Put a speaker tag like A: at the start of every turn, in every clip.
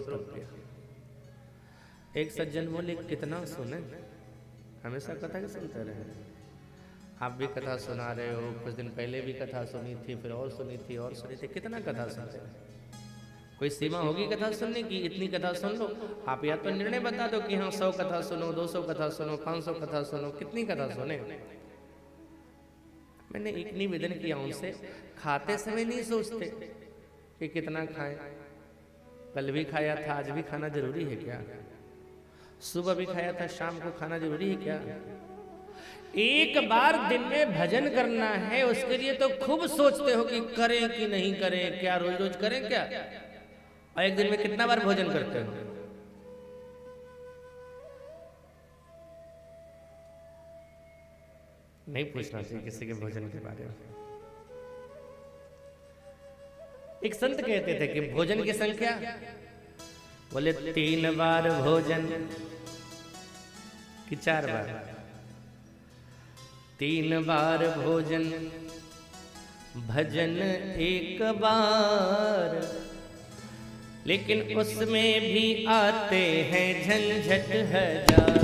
A: श्रोतव्य। एक सज्जन बोले कितना सुने, हमेशा कथा के सुनते रहे। आप भी कथा सुना रहे हो, कुछ दिन पहले भी कथा सुनी थी, फिर और सुनी थी और सुनी थी, कितना कथा सुनते रहे? कोई सीमा होगी कथा सुनने की? इतनी कथा सुन लो। आप या तो निर्णय बता दो कि हाँ 100 कथा सुनो, 200 कथा सुनो, 500 कथा सुनो, कितनी कथा सुने? मैंने एक निवेदन किया उनसे, खाते समय नहीं सोचते कि कितना खाएं। कल भी खाया था, आज भी खाना जरूरी है क्या? सुबह भी खाया था, शाम को खाना जरूरी है क्या? एक बार दिन में भजन करना है, उसके लिए तो खूब सोचते हो कि करें कि नहीं करें, क्या रोज रोज करें क्या? और एक दिन में कितना बार भोजन करते हो? नहीं पूछना चाहिए किसी के भोजन के बारे में। एक संत कहते थे कि भोजन की संख्या, बोले 3 बार भोजन कि 4 बार? 3 बार भोजन, भजन 1 बार, लेकिन उसमें भी आते हैं झंझट हजार।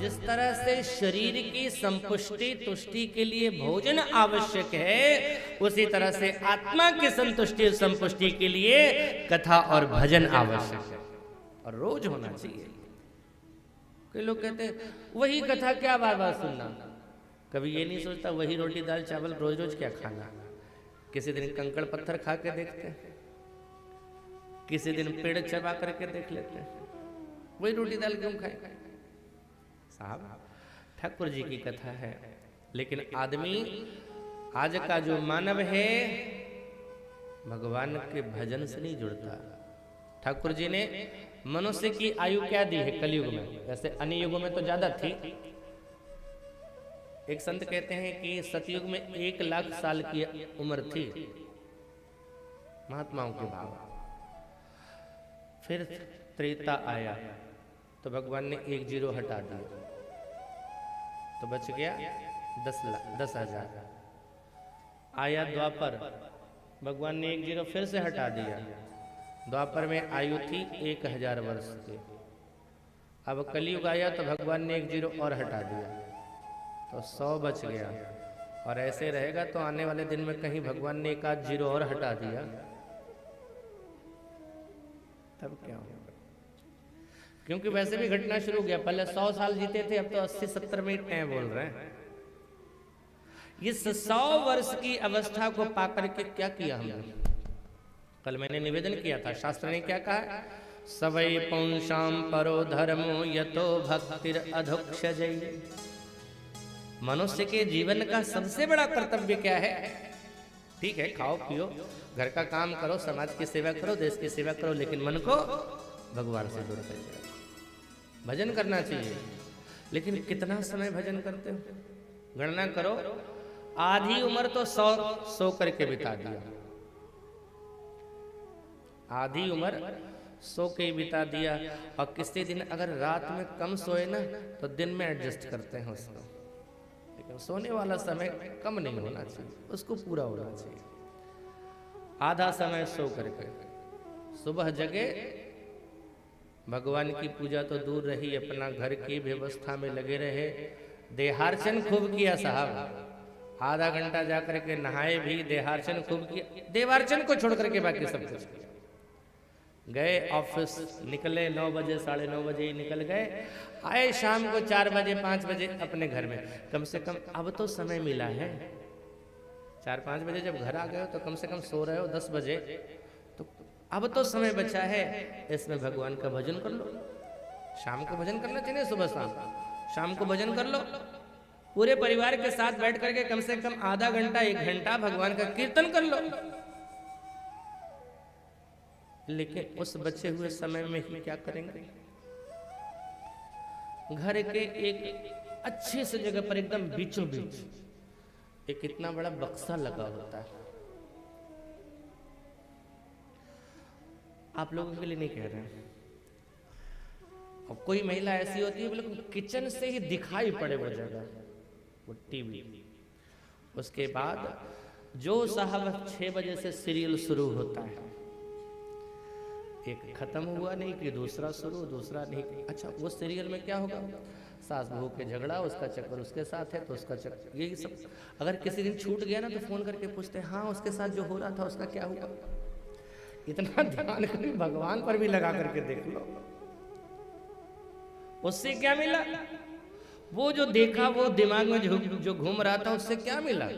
A: जिस तरह से शरीर की संपुष्टि तुष्टि के लिए भोजन आवश्यक है, उसी तरह से आत्मा की संतुष्टि और संपुष्टि के लिए कथा और भजन आवश्यक है, और रोज होना चाहिए। कई लोग कहते हैं वही कथा क्या बार बार सुनना, कभी ये नहीं सोचता वही रोटी दाल चावल रोज रोज क्या खाना। किसी दिन कंकड़ पत्थर खा के देखते हैं, किसी दिन पेड़ चबा करके देख लेते हैं, वही रोटी दाल क्यों खाए? साहब ठाकुर जी की कथा है, लेकिन आदमी आज का जो मानव है भगवान के भजन से नहीं जुड़ता। ठाकुर जी ने मनुष्य की आयु क्या दी है कलयुग में? वैसे अन्य युगों में तो ज्यादा थी। एक संत कहते हैं कि सतयुग में 1 लाख साल की उम्र थी महात्माओं के भाव। फिर त्रेता आया तो भगवान ने 1 0 हटा दिया, तो बच गया 10,000। आया द्वापर, भगवान ने 1 0 फिर से हटा दिया। द्वापर में आयु थी 1000 वर्ष की। अब कलयुग आया तो भगवान ने 1 0 और हटा दिया, तो 100 बच गया। और ऐसे रहेगा तो आने वाले दिन में कहीं भगवान ने 1 आध 0 और हटा दिया, तब क्या होगा? क्योंकि वैसे भी घटना शुरू हो गया। पहले 100 साल जीते थे, अब तो 80-70 में टैं बोल रहे हैं। इस 100 वर्ष की अवस्था को पाकर के क्या किया हमने? कल मैंने निवेदन किया था, शास्त्र ने क्या कहा? सवै पुंसाम परो धर्मो यतो भक्तिर अधोक्षजै। मनुष्य के जीवन का सबसे बड़ा कर्तव्य क्या है? ठीक है, खाओ पियो, घर का काम करो, समाज की सेवा करो, देश की सेवा करो, लेकिन मन को भगवान से जोड़ कर रखो। भजन करना चाहिए, लेकिन कितना समय भजन करते हो? गणना करो, आधी उम्र तो सो करके बिता दिया, आधी उम्र सो के बिता दिया, और किसी दिन अगर रात में कम सोए ना तो दिन में एडजस्ट करते हैं उसको, लेकिन सोने वाला समय कम नहीं होना चाहिए, उसको पूरा होना चाहिए। आधा समय सो करके सुबह जगे, भगवान की पूजा तो दूर रही, अपना घर की व्यवस्था में लगे रहे, देहार्चन खूब किया साहब, आधा घंटा जाकर के नहाए भी, देहार्चन खूब किया, देवार्चन को छोड़ करके बाकी सब कुछ किया। गए ऑफिस, निकले 9 बजे 9:30 बजे ही निकल गए, आए शाम को 4 बजे 5 बजे अपने घर में। कम से कम अब तो समय मिला है, 4-5 बजे जब घर आ गए हो तो कम से कम सो रहे हो 10 बजे, तो अब तो समय बचा है, इसमें भगवान का भजन कर लो। शाम को भजन करना चाहिए, सुबह शाम को भजन कर लो, पूरे परिवार के साथ बैठ करके कम से कम आधा घंटा 1 घंटा भगवान का कीर्तन कर लो। लेकिन उस बचे हुए समय में ही क्या करेंगे? घर के एक अच्छे से जगह पर एकदम बीचों बीच एक इतना बड़ा बक्सा लगा होता है। आप लोगों के लिए नहीं कह रहे हैं, और कोई महिला ऐसी होती है बिल्कुल किचन से ही दिखाई पड़े वो जगह, वो टीवी। उसके बाद जो साहब 6 बजे से सीरियल शुरू होता है, एक खत्म हुआ नहीं कि दूसरा शुरू, दूसरा नहीं। अच्छा, वो सीरियल में क्या होगा? सास बहू के झगड़ा, उसका चक्कर उसके साथ है तो उसका चक्कर, यही सब। अगर किसी दिन छूट गया ना तो फोन करके पूछते हैं, हाँ उसके साथ जो हो रहा था उसका क्या हुआ? इतना ध्यान कभी भगवान पर भी लगा करके देख लो, उससे क्या मिला? वो जो देखा वो दिमाग में जो घूम रहा था उससे क्या मिला?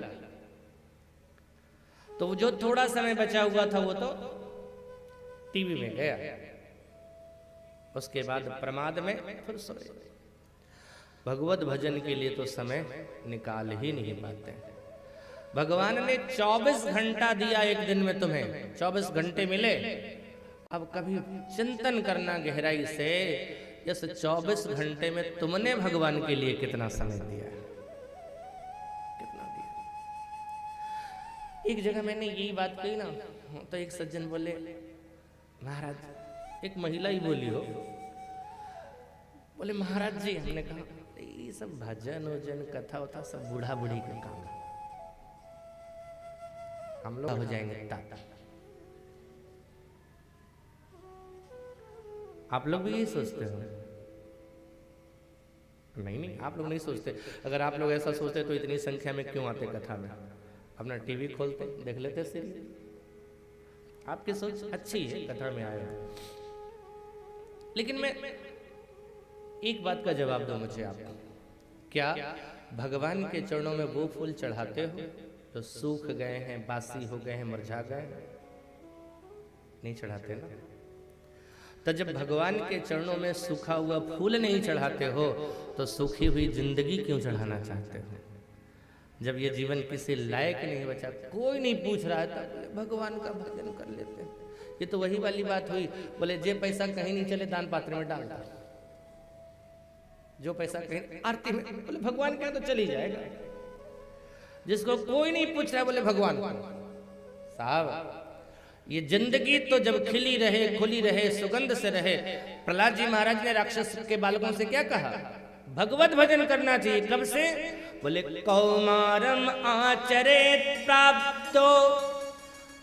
A: तो जो थोड़ा समय बचा हुआ था वो तो टीवी में गया, उसके बाद प्रमाद में फिर सोए। भगवत भजन के लिए तो समय निकाल ही नहीं पाते। भगवान ने 24 घंटा दिया एक दिन में, तुम्हें 24 घंटे मिले। अब कभी चिंतन करना गहराई से, इस 24 घंटे में तुमने भगवान के लिए कितना समय दिया है, कितना दिया। एक जगह मैंने यही बात कही ना, तो एक सज्जन बोले, महाराज, एक महिला ही बोली हो, बोले महाराज जी, हमने कहा ये सब भजन वजन कथा वथा सब बूढ़ा बूढ़ी का काम है, हम लोग हो जाएंगे ताता। आप लोग भी यही सोचते हो? नहीं, आप लोग नहीं सोचते। अगर आप लोग ऐसा सोचते तो इतनी संख्या में क्यों आते कथा में? अपना टीवी खोलते, देख लेते सीरियल। आपकी सोच अच्छी है, कथा में आए हो। लेकिन मैं एक बात का जवाब दो मुझे आप, क्या भगवान के चरणों में वो फूल चढ़ाते हो जो सूख गए हैं, बासी हो गए हैं, मुरझा गए? नहीं चढ़ाते ना। तो जब भगवान के चरणों में सूखा हुआ फूल नहीं चढ़ाते हो तो सूखी हुई जिंदगी क्यों चढ़ाना चाहते हो? जब ये जीवन किसी लायक नहीं बचा, कोई नहीं पूछ रहा था, भगवान का भजन कर लेते। ये तो वही वाली बात हुई, बोले जे पैसा कहीं नहीं चले दान पात्र में डाल दो, जो पैसा कहीं आरती में, बोले भगवान का तो चली जाएगा। जिसको कोई नहीं पूछ रहा बोले भगवान। साहब, ये जिंदगी तो जब खिली रहे, खुली रहे, सुगंध से रहे। प्रहलाद जी महाराज ने राक्षस के बालकों से क्या कहा? भगवत भजन करना चाहिए। कब से? बोले कौमारम आचरेत प्राप्तो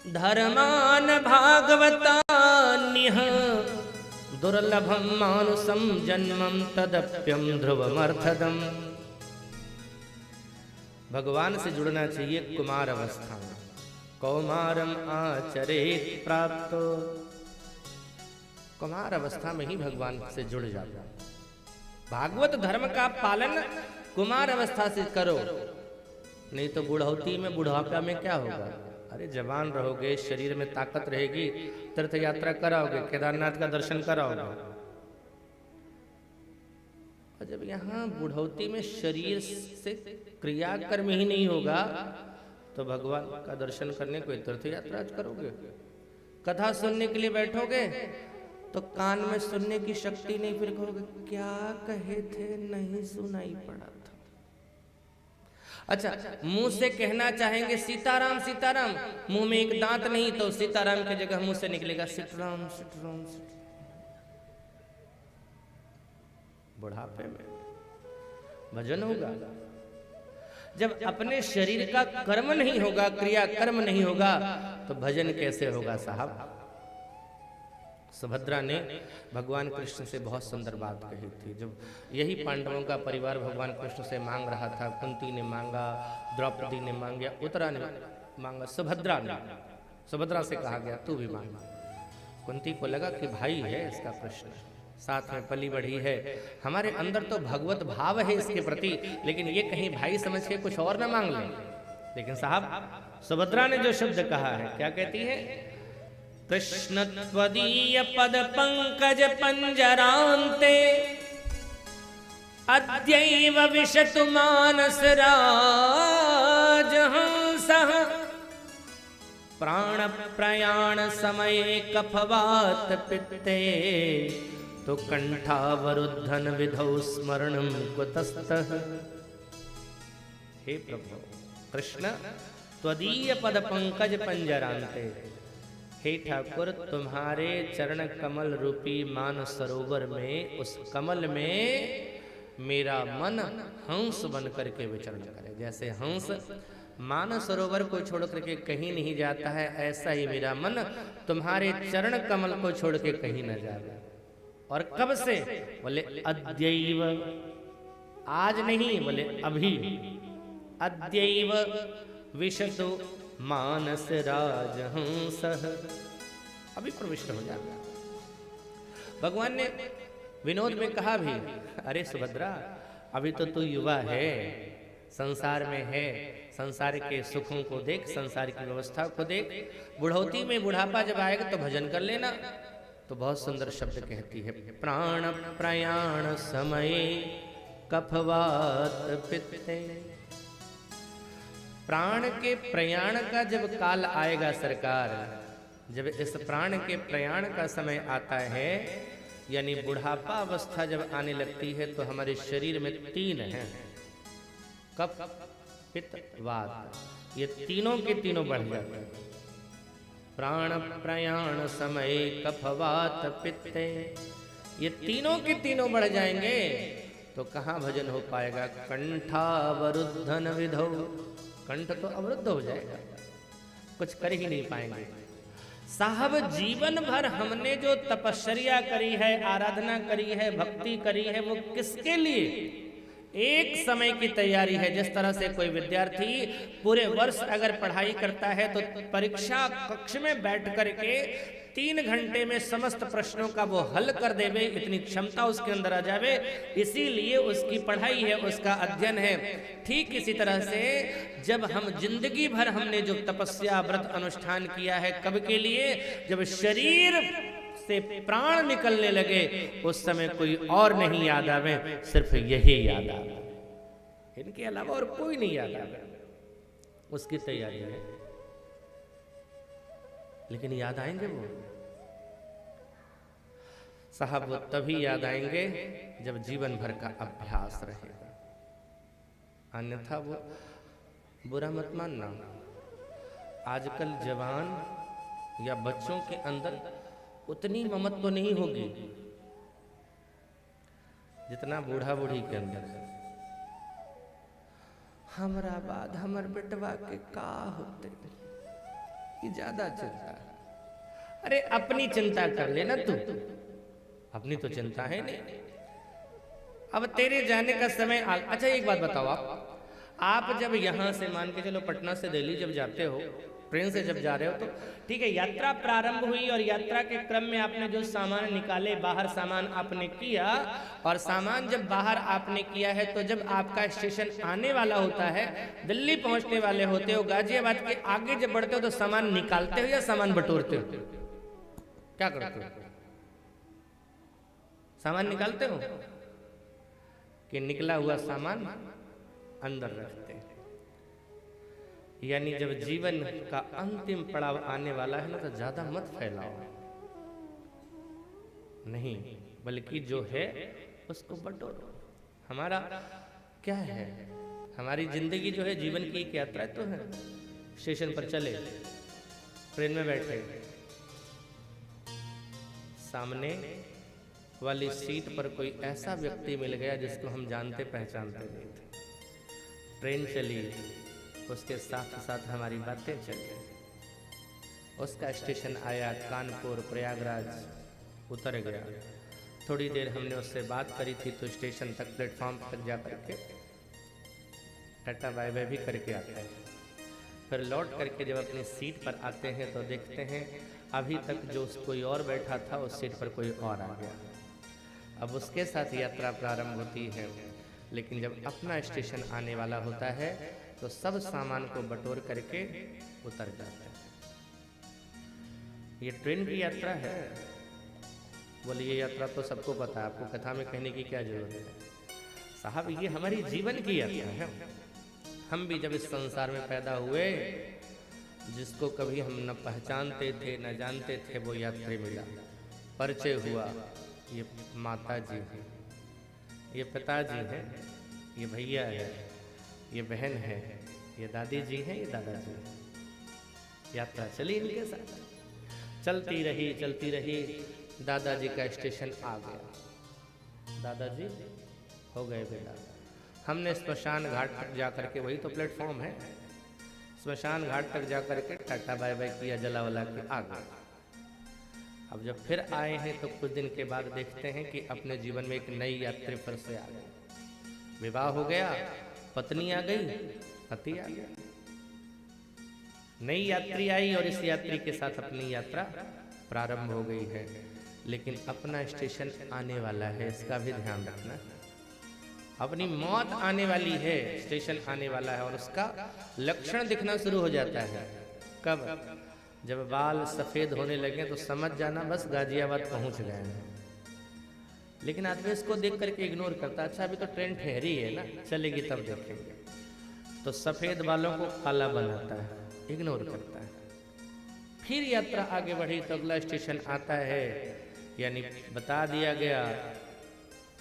A: धर्मान भागवतान्यः दुर्लभम मानुषम जन्मम तदप्यम ध्रुवमर्थदम। भगवान से जुड़ना चाहिए कुमार अवस्था में। कौमारम आचरेत प्राप्तो, कुमार अवस्था में ही भगवान से जुड़ जाता। भागवत धर्म का पालन कुमार अवस्था से करो, नहीं तो बुढ़ौती में बुढ़ापा में क्या होगा? अरे जवान रहोगे, शरीर में ताकत रहेगी, तीर्थ यात्रा कराओगे, केदारनाथ का दर्शन कराओगे। और जब यहाँ बुढ़ौती में शरीर से क्रियाकर्म ही नहीं होगा तो भगवान का दर्शन करने कोई तीर्थ यात्रा करोगे? कथा सुनने के लिए बैठोगे तो कान में सुनने की शक्ति नहीं, फिर कहोगे क्या कहे थे, नहीं सुनाई पड़ा था। अच्छा, मुंह से कहना चाहेंगे सीताराम सीताराम, मुंह में एक दांत नहीं तो सीताराम की जगह मुंह से निकलेगा सीताराम सीताराम। बुढ़ापे में भजन होगा। जब अपने शरीर का कर्म नहीं होगा, क्रिया कर्म नहीं होगा, तो भजन कैसे होगा साहब? सुभद्रा ने भगवान कृष्ण से बहुत सुंदर बात कही थी। जब यही पांडवों का परिवार भगवान कृष्ण से मांग रहा था, कुंती ने मांगा, द्रौपदी ने मांगा, उत्तरा ने मांगा, सुभद्रा से कहा गया तू भी मांग। कुंती को लगा कि भाई है इसका कृष्ण, साथ में पली बढ़ी है, हमारे अंदर तो भगवत भाव है इसके प्रति, लेकिन ये कहीं भाई समझ के कुछ और ना मांग ले। लेकिन साहब सुभद्रा ने जो शब्द कहा है, क्या कहती है? कृष्ण त्वदीय पद पंकज पंजरांते अद्यैव विशतु मानस राजहंसः प्राण प्रयाण समये कफवात पित्ते तो कंठावरुद्धन विधौ स्मरणं कुतस्तः। हे प्रभु कृष्ण, त्वदीय पद पंकज पंजरांते, हे ठाकुर तुम्हारे चरण कमल रूपी मान सरोवर में, उस कमल में मेरा मन हंस बन करके विचरण करे। जैसे हंस मान सरोवर को छोड़ करके कहीं नहीं जाता है, ऐसा ही मेरा मन तुम्हारे चरण कमल को छोड़ के कहीं न जाए। और कब से? बोले अद्यैव, आज नहीं, बोले अभी। अद्यैव विशतु मानस राजहंसः, अभी प्रविष्ट हो जाता। भगवान ने विनोद में कहा भी, अरे सुभद्रा अभी तो तू युवा है, संसार में है, संसार के सुखों को देख, संसार की व्यवस्था को देख, बुढ़ौती में बुढ़ापा जब आएगा तो भजन कर लेना। तो बहुत सुंदर शब्द कहती है, प्राण प्रयाण समये कफवात पित्ते। प्राण के प्रयाण का जब काल आएगा सरकार, जब इस प्राण के प्रयाण का समय आता है, यानी बुढ़ापा अवस्था जब आने लगती है, तो हमारे शरीर में तीन हैं, कफ पित्त वात, ये तीनों के तीनों बढ़ जाते हैं। प्राण प्रयाण समय कफवात पित्ते, ये तीनों के तीनों बढ़ जाएंगे तो कहाँ भजन हो पाएगा? कंठावरुद्धन विधौ, कंठ तो अवरुद्ध हो जाएगा, कुछ कर ही नहीं पाएंगे। साहब जीवन भर हमने जो तपश्चर्या करी है, आराधना करी है, भक्ति करी है, वो किसके लिए? एक समय की तैयारी है। जिस तरह से कोई विद्यार्थी पूरे वर्ष अगर पढ़ाई करता है तो परीक्षा कक्ष में बैठ करके 3 घंटे में समस्त प्रश्नों का वो हल कर देवे, इतनी क्षमता उसके अंदर आ जावे, इसीलिए उसकी पढ़ाई है, उसका अध्ययन है। ठीक इसी तरह से जब हम जिंदगी भर हमने जो तपस्या व्रत अनुष्ठान किया है, कब के लिए? जब शरीर से प्राण निकलने लगे, उस समय कोई और नहीं याद आवे, सिर्फ यही याद आवे, इनके अलावा और कोई नहीं याद आवे। उसकी तैयारी है, लेकिन याद आएंगे वो साहब, वो तभी याद आएंगे जब जीवन भर का अभ्यास रहेगा, अन्यथा वो बुरा मत मानना। आजकल जवान या बच्चों के अंदर उतनी ममत्व तो नहीं होगी जितना बूढ़ा बूढ़ी के अंदर है। हमारा बाद हमर बेटवा के का होते, ये ज्यादा चिंता है। अरे अपनी चिंता कर लेना तू, अपनी तो चिंता है नहीं। अब तेरे जाने का समय अच्छा एक बात बताओ, आप जब यहां से मान के चलो पटना से दिल्ली जब जाते हो ट्रेन से जब जा रहे हो तो ठीक है, यात्रा प्रारंभ हुई और यात्रा के क्रम में आपने जो सामान निकाले, बाहर सामान आपने किया, और सामान जब बाहर आपने किया है तो जब आपका स्टेशन आने वाला होता है, दिल्ली पहुंचने वाले होते हो, गाजियाबाद के आगे जब बढ़ते हो तो सामान निकालते हो या सामान बटोरते हो? क्या करते हो? सामान निकालते हो कि निकला हुआ सामान अंदर रखते हैं? यानी जब जीवन का अंतिम पड़ाव आने वाला है ना, तो ज्यादा मत फैलाओ, नहीं, बल्कि जो है उसको बटोरो। हमारा क्या है? हमारी जिंदगी जो है जीवन की एक यात्रा तो है। स्टेशन पर चले, ट्रेन में बैठे, सामने वाली सीट पर कोई ऐसा व्यक्ति मिल गया जिसको हम जानते पहचानते नहीं थे। ट्रेन चली, उसके साथ साथ हमारी बातें चली। उसका स्टेशन आया, कानपुर प्रयागराज उतर गया। थोड़ी देर हमने उससे बात करी थी तो स्टेशन तक, प्लेटफॉर्म तक जा करके टाटा बाय बाय भी करके आते हैं। फिर लौट करके जब अपनी सीट पर आते हैं तो देखते हैं अभी तक जो कोई और बैठा था उस सीट पर कोई और आ गया। अब उसके साथ यात्रा प्रारंभ होती है, लेकिन जब अपना स्टेशन आने वाला होता है तो सब सामान को बटोर करके उतर जाते हैं। ये ट्रेन की यात्रा है। बोले ये यात्रा तो सबको पता है, आपको कथा में कहने की क्या जरूरत है? साहब ये हमारी जीवन की यात्रा है। हम भी जब इस संसार में पैदा हुए, जिसको कभी हम न पहचानते थे न जानते थे, वो यात्री मिला, परिचय हुआ। ये माता जी हैं, ये पिताजी हैं, ये भैया है, ये बहन है, ये दादी जी हैं, ये दादाजी हैं। यात्रा चली इनके साथ, चलती रही। दादाजी का स्टेशन आ गया। दादाजी हो गए बेटा। हमने स्मशान घाट तक जा करके, वही तो प्लेटफॉर्म है, स्मशान घाट तक जा करके टाटा बाय बाय किया, जला वला के आ गए। अब जब फिर आए हैं तो कुछ दिन के बाद देखते हैं कि अपने जीवन में एक नई यात्री फिर से आ गई। विवाह हो गया, पत्नी आ गई, पति आ गया, नई यात्री आई और इस यात्री के साथ अपनी यात्रा प्रारंभ हो गई है। लेकिन अपना स्टेशन आने वाला है, इसका भी ध्यान रखना। अपनी मौत आने वाली है, स्टेशन आने वाला है, और उसका लक्षण दिखना शुरू हो जाता है। कब? जब बाल सफेद होने लगे तो समझ जाना बस गाजियाबाद पहुंच गए हैं। लेकिन आदमी इसको देख करके इग्नोर करता, अच्छा अभी तो ट्रेन ठहरी है ना, चलेगी तब देखेंगे। तो सफेद बालों को काला बनाता है, इग्नोर करता है। फिर यात्रा आगे बढ़ी तो अगला स्टेशन आता है, यानी बता दिया गया,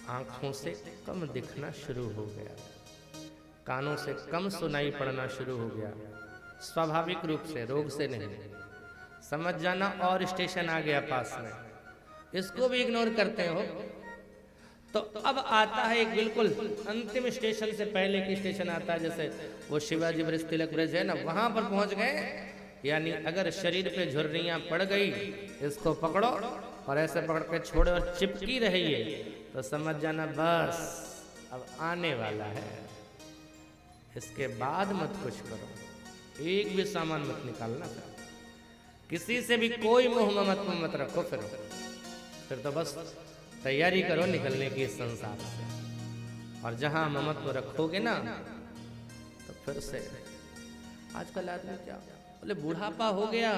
A: आंखों से कम दिखना शुरू हो गया, कानों से कम सुनाई पड़ना शुरू हो गया, स्वाभाविक रूप से, रोग से नहीं। समझ जाना, और स्टेशन आ गया पास में, इसको भी इग्नोर करते हो। तो अब आता है एक बिल्कुल अंतिम स्टेशन से पहले की स्टेशन आता है, जैसे वो शिवाजी ब्रिज, तिलक ब्रिज है ना, वहां पर पहुंच गए। यानी अगर शरीर पे झुर्रियां पड़ गई, इसको पकड़ो और ऐसे पकड़ के छोड़े और चिपकी रही है, तो समझ जाना बस अब आने वाला है। इसके बाद मत कुछ करो, एक भी सामान मत निकालना, किसी से भी कोई मोह ममत्व मत रखो। फिर तो बस तैयारी करो निकलने की इस संसार से। और जहां ममत्व रखोगे ना, तो फिर से आजकल आदमी क्या बोले, बुढ़ापा हो गया,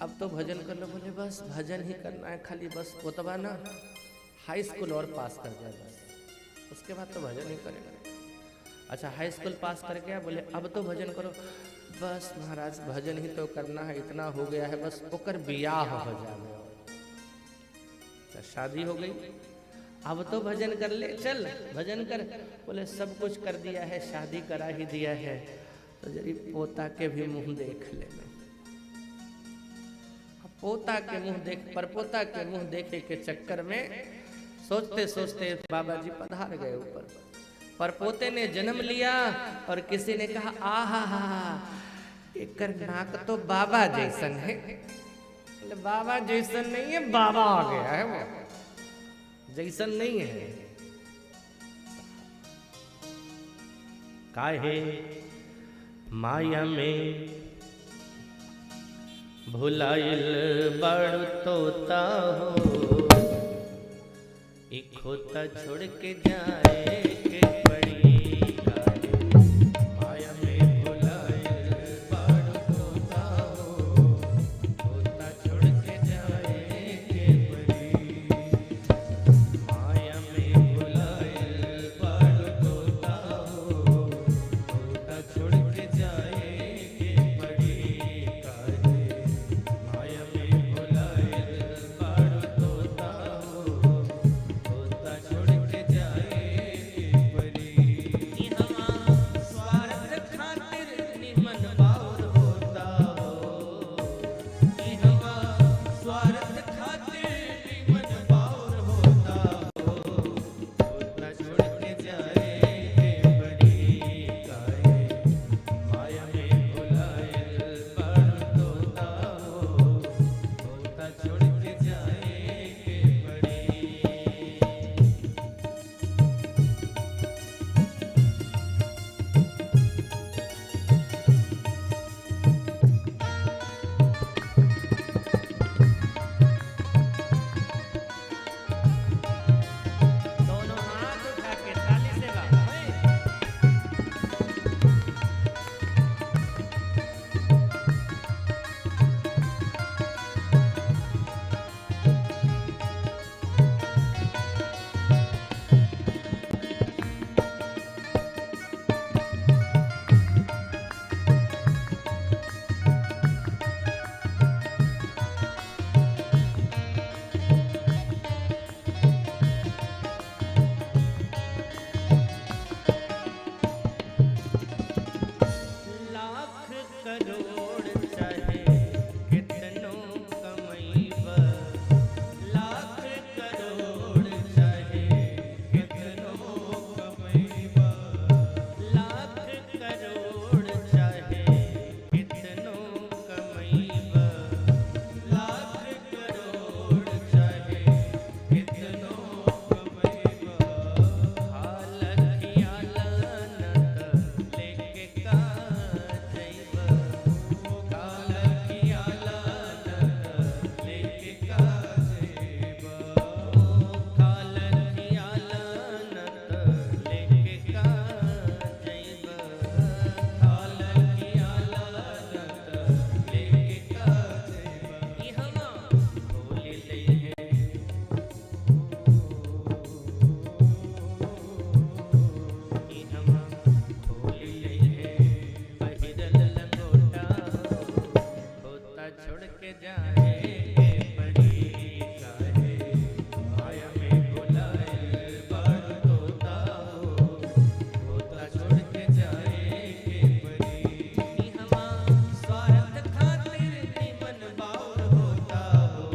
A: अब तो भजन कर लो। बोले बस भजन ही करना है खाली, बस पोतवा ना हाई स्कूल और पास कर जाए बस, उसके बाद तो भजन ही करेगा। अच्छा हाई स्कूल पास कर गया, बोले अब तो भजन करो। बस महाराज भजन ही तो करना है, इतना हो गया है, बस ओकर बियाह हो जाए। शादी हो गई, अब तो भजन कर ले, चल भजन कर। बोले सब कुछ कर दिया है, शादी करा ही दिया है, तो जरी पोता के भी मुंह देख ले। पोता के मुंह देख, परपोता के मुंह देखे के चक्कर में सोचते सोचते बाबा जी पधार गए ऊपर। परपोते ने जन्म लिया और किसी ने कहा आहा हा, एक नाक तो बाबा जैसन है। बोले बाबा जैसन नहीं है, बाबा आ गया है, वो जैसन नहीं है। काहे माया में भुलाइल बड़ तोता हो, एक खोता छोड़ के जाए के पड़ी काहे। माया में भुलाइल बड़ तोता हो, खोता छोड़ के जाए के पड़ी। माया में भुलाइल बड़ तोता हो, खोता छोड़ के जाए के पड़ी काहे। माया में भुलाइल बड़ तोता हो, खोता छोड़ के जाए के पड़ी। निहवा स्वार्थ खातिर निमन बाउर होता हो, निहवा स्वार्थ खातिर निमन बाउर होता हो, खोता छोड़ के जाए के पड़ी काहे। माया में भुलाइल बड़ तोता हो, खोता छोड़ के जाए के पड़ी। दोनों हाथ उठा के ताली से गा। लाख करोड़ चाहे कितनो कमैब, लाख करोड़ चाहे कितनो कमैब, लाख करोड़ चाहे कितनो कमैब, लाख करोड़ चाहे कितनो कमैब। हाल खियालनत लेके का जैब, काल खियालनत लेके का जैब, काल खियालनत लेके का जैब, काल खियालनत लेके का जैब। इहवा भोले ले हैं इहवा भोले ले हैं पहिरल लंगोटा हो, खोता छोड़ के जाए के पड़ी काहे। माया में भुलाइल बड़ तोता हो, खोता छोड़ के जाए के पड़ी। इहवा स्वार्थ खातिर निमन बाउर होता हो,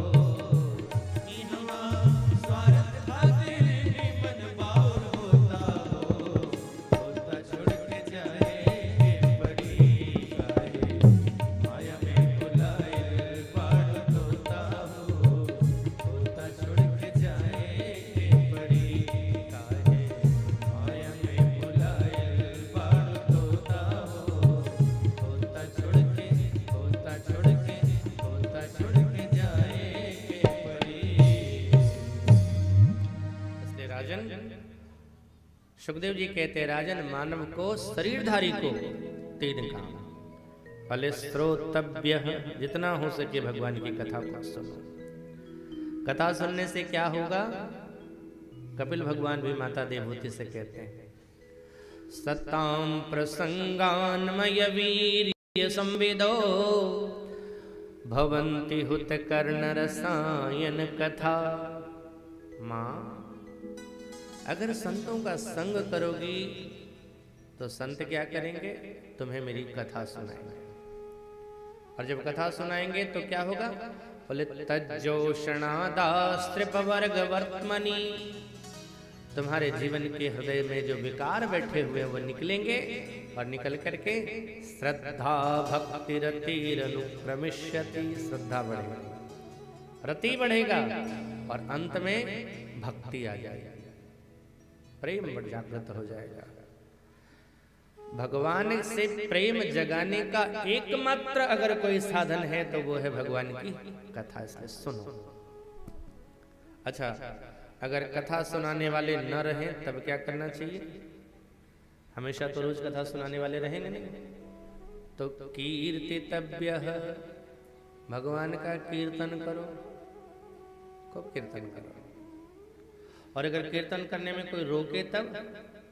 A: इहवा स्वार्थ खातिर निमन बाउर होता हो, खोता छोड़ के जाए के पड़ी काहे। माया में भुलाइल बड़ तोता हो, खोता छोड़ के जाए के पड़ी काहे। माया में भुलाइल बड़ तोता हो, खोता छोड़ के जाए के पड़ी। इसलिए राजन, सुखदेव जी कहते हैं, राजन मानव को शरीरधारी को तीन काम। पहले श्रोतव्य, जितना हो सके भगवान की कथा को सुनो। कथा सुनने से क्या होगा? कपिल भगवान भी माता देवहूति से कहते हैं, सताम प्रसंगान्मय वीर्य संविदो भवन्ति हुत कर्ण रसायन कथा। माँ, अगर संतों का संग करोगी तो संत क्या करेंगे? तुम्हें मेरी कथा सुनाएंगे। और जब कथा सुनाएंगे तो क्या होगा? बोले तज्जोषणादास्त्रिपवर्ग वर्त्मनि, तुम्हारे जीवन के हृदय में जो विकार बैठे हुए हैं वो निकलेंगे, और निकल करके श्रद्धा भक्ति रतिरनुक्रमिष्यति, श्रद्धा बढ़ेगा, रति बढ़ेगा, और अंत में भक्ति आ जाएगी, प्रेम जागृत हो जाएगा। भगवान से प्रेम जगाने का एकमात्र अगर कोई साधन है तो वो है भगवान की कथा। इसलिए सुनो। अच्छा, अगर कथा सुनाने वाले न रहे तब क्या करना चाहिए? हमेशा तो रोज कथा सुनाने वाले रहेंगे नहीं, तो कीर्तितव्य, भगवान का कीर्तन करो, खूब कीर्तन करो। और अगर कीर्तन करने में कोई रोके तब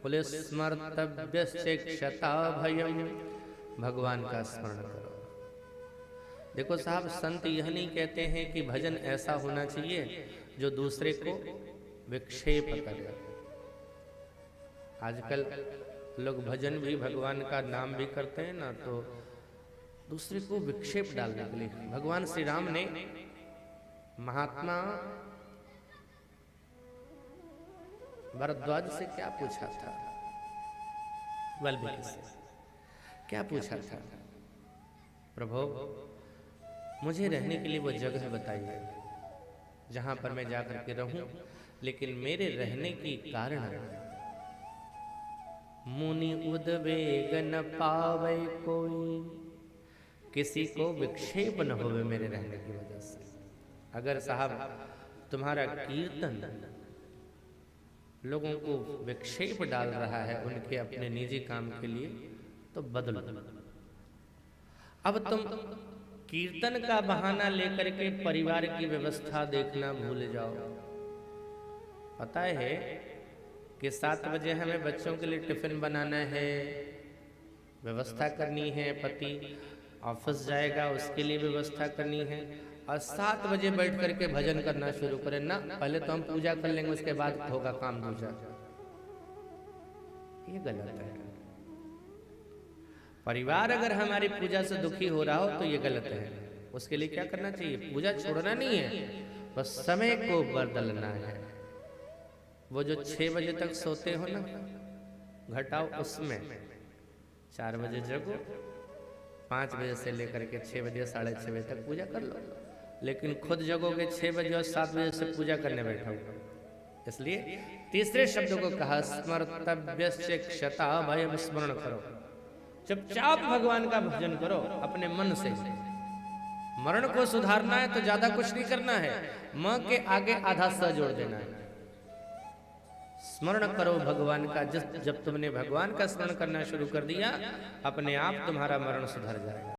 A: बोले स्मर्तव्य से क्षता भयम, भगवान का स्मरण करो। देखो साहब, संत यह नहीं कहते हैं कि भजन ऐसा होना चाहिए जो दूसरे को विक्षेप करे। आजकल लोग भजन भी भगवान का नाम भी करते हैं ना, तो दूसरे को विक्षेप डालने के लिए। भगवान श्री राम ने महात्मा भरद्वाज से क्या पूछा था? वाल्मीकि से क्या पूछा था? प्रभु, मुझे रहने के लिए वो जगह बताइए जहां पर मैं जाकर के रहूं, लेकिन मेरे रहने की कारण मुनि उद्वेग न पावे कोई, किसी को विक्षेप न होवे मेरे रहने की वजह से। अगर साहब तुम्हारा कीर्तन लोगों को विक्षेप डाल रहा है उनके अपने निजी काम के लिए, तो बदलो। अब तुम कीर्तन का बहाना लेकर के परिवार की व्यवस्था देखना भूल जाओ। पता है कि 7 बजे हमें बच्चों के लिए टिफिन बनाना है, व्यवस्था करनी है, पति ऑफिस जाएगा उसके लिए व्यवस्था करनी है, और 7 बजे बैठ करके भजन करना शुरू करें ना, पहले तो हम पूजा कर लेंगे उसके बाद होगा काम दूसरा। ये गलत है। परिवार अगर हमारी पूजा से दुखी हो रहा हो तो ये गलत है। उसके लिए क्या करना चाहिए? पूजा छोड़ना नहीं है, बस समय को बदलना है। वो जो 6 बजे तक सोते हो ना, घटाओ उसमें 4 बजे जगो, 5 बजे से लेकर के 6 बजे 6:30 बजे तक पूजा कर लो। लेकिन खुद जगोगे 6 बजे और 7 बजे से पूजा करने बैठो। इसलिए तीसरे शब्द को कहा स्मर्तव्य से क्षता भयम, स्मरण करो। चुपचाप भगवान का भजन करो अपने मन से। मरण को सुधारना है तो ज्यादा कुछ नहीं करना है, म के आगे आधा स जोड़ देना है। स्मरण करो भगवान का। जब तुमने भगवान का स्मरण करना शुरू कर दिया, अपने आप तुम्हारा मरण सुधर जाएगा।